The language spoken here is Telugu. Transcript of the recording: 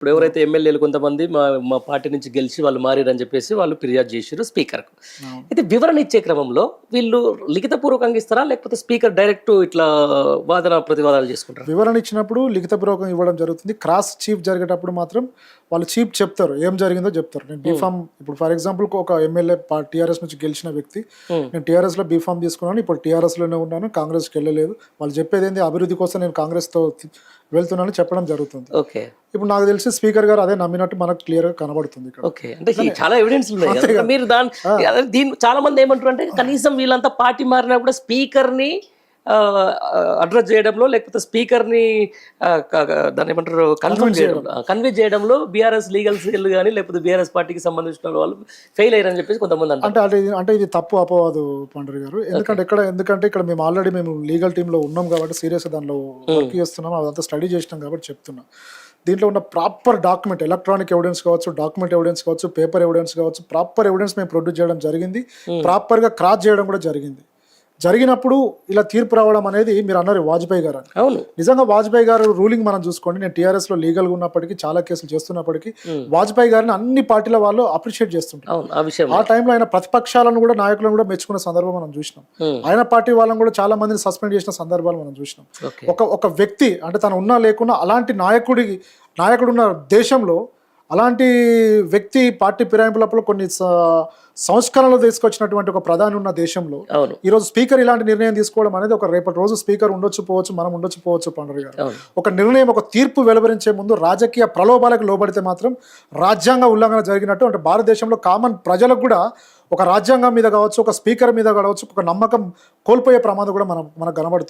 ఇప్పుడు ఎవరైతే ఎమ్మెల్యేలు కొంతమంది మా మా పార్టీ నుంచి గెలిచి వాళ్ళు మారారని చెప్పేసి వాళ్ళు ఫిర్యాదు చేసారు స్పీకర్కు. అయితే వివరణ ఇచ్చే క్రమంలో వీళ్ళు లిఖితపూర్వకంగా ఇస్తారా, లేకపోతే స్పీకర్ డైరెక్ట్ ఇట్లా వాదన ప్రతివాదాలు చేసుకుంటారు? వివరణ ఇచ్చినప్పుడు లిఖితపూర్వకంగా ఇవ్వడం జరుగుతుంది. క్రాస్ చీఫ్ జరిగేటప్పుడు మాత్రం వాళ్ళు చీఫ్ చెప్తారు, ఏం జరిగిందో చెప్తారు. నేను బీఫామ్, ఇప్పుడు ఫర్ ఎగ్జాంపుల్ ఒక ఎమ్మెల్యే టీఆర్ఎస్ నుంచి గెలిచిన వ్యక్తి, నేను టీఆర్ఎస్ లో బీఫామ్ తీసుకున్నాను, ఇప్పుడు టీఆర్ఎస్ లోనే ఉన్నాను, కాంగ్రెస్కి వెళ్ళలేదు, వాళ్ళు చెప్పేది ఏంటి, అభివృద్ధి కోసం నేను కాంగ్రెస్ తో వెళ్తున్నాను చెప్పడం జరుగుతుంది. ఓకే, ఇప్పుడు నాకు తెలిసి స్పీకర్ గారు అదే నమ్మినట్టు మనకు క్లియర్ గా కనబడుతుంది ఇక్కడ. ఓకే, అంటే చాలా ఎవిడెన్స్ ఉన్నాయి కదా. మీరు దీని చాలా మంది ఏమంటారు అంటే కనీసం వీళ్ళంతా పార్టీ మారినా కూడా స్పీకర్ ని అడ్రస్ చేయడంలో, లేకపోతే స్పీకర్ ని దాన్ని ఏమంటారు కన్వే చేయడంలో బీఆర్ఎస్ లీగల్ సెల్ కానీ లేకపోతే బీఆర్ఎస్ పార్టీకి సంబంధించిన వాళ్ళు ఫెయిల్ అయ్యారని చెప్పేసి కొంతమంది అంటారు. అంటే ఇది తప్పు అపవాదు పండ్రి గారు. ఎందుకంటే ఇక్కడ మేము ఆల్రెడీ మేము లీగల్ టీమ్ లో ఉన్నాం కాబట్టి సీరియస్ దానిలో వర్క్ చేస్తున్నాం, అదంతా స్టడీ చేసినాం కాబట్టి చెప్తున్నాం. దీంట్లో ఉన్న ప్రాపర్ డాక్యుమెంట్, ఎలక్ట్రానిక్ ఎవిడెన్స్ కావచ్చు, డాక్యుమెంట్ ఎవిడెన్స్ కావచ్చు, పేపర్ ఎవిడెన్స్ కావచ్చు, ప్రాపర్ ఎవిడెన్స్ మేము ప్రొడ్యూస్ చేయడం జరిగింది, ప్రాపర్గా క్రాస్ చేయడం కూడా జరిగింది. జరిగినప్పుడు ఇలా తీర్పు రావడం అనేది, మీరు అన్నారు వాజ్పేయి గారు, అవును, నిజంగా వాజ్పేయి గారు రూలింగ్ మనం చూసుకోండి. నేను టీఆర్ఎస్ లో లీగల్ గా ఉన్నప్పటికీ, చాలా కేసులు చేస్తున్నప్పటికీ వాజ్పేయి గారిని అన్ని పార్టీల వాళ్ళు అప్రిషియేట్ చేస్తుంటారు. ఆ టైంలో ఆయన ప్రతిపక్షాలను కూడా, నాయకులను కూడా మెచ్చుకున్న సందర్భం మనం చూసినాం. ఆయన పార్టీ వాళ్ళని కూడా చాలా మందిని సస్పెండ్ చేసిన సందర్భాలు మనం చూసినాం. ఒక వ్యక్తి అంటే తను ఉన్నా లేకున్నా అలాంటి నాయకుడున్న దేశంలో అలాంటి వ్యక్తి పార్టీ ఫిరాయింపులప్పుడు కొన్ని సంస్కరణలు తీసుకొచ్చినటువంటి ఒక ప్రధాని ఉన్న దేశంలో ఈరోజు స్పీకర్ ఇలాంటి నిర్ణయం తీసుకోవడం అనేది, ఒక రేపటి రోజు స్పీకర్ ఉండొచ్చు పోవచ్చు, మనం ఉండొచ్చు పోవచ్చు పండుగ గారు, ఒక నిర్ణయం, ఒక తీర్పు వెలువరించే ముందు రాజకీయ ప్రలోభాలకు లోబడితే మాత్రం రాజ్యాంగ ఉల్లంఘన జరిగినట్టు. అంటే భారతదేశంలో కామన్ ప్రజలకు కూడా ఒక రాజ్యాంగం మీద కావచ్చు, ఒక స్పీకర్ మీద కావచ్చు, ఒక నమ్మకం కోల్పోయే ప్రమాదం కూడా మనకు కనబడుతుంది.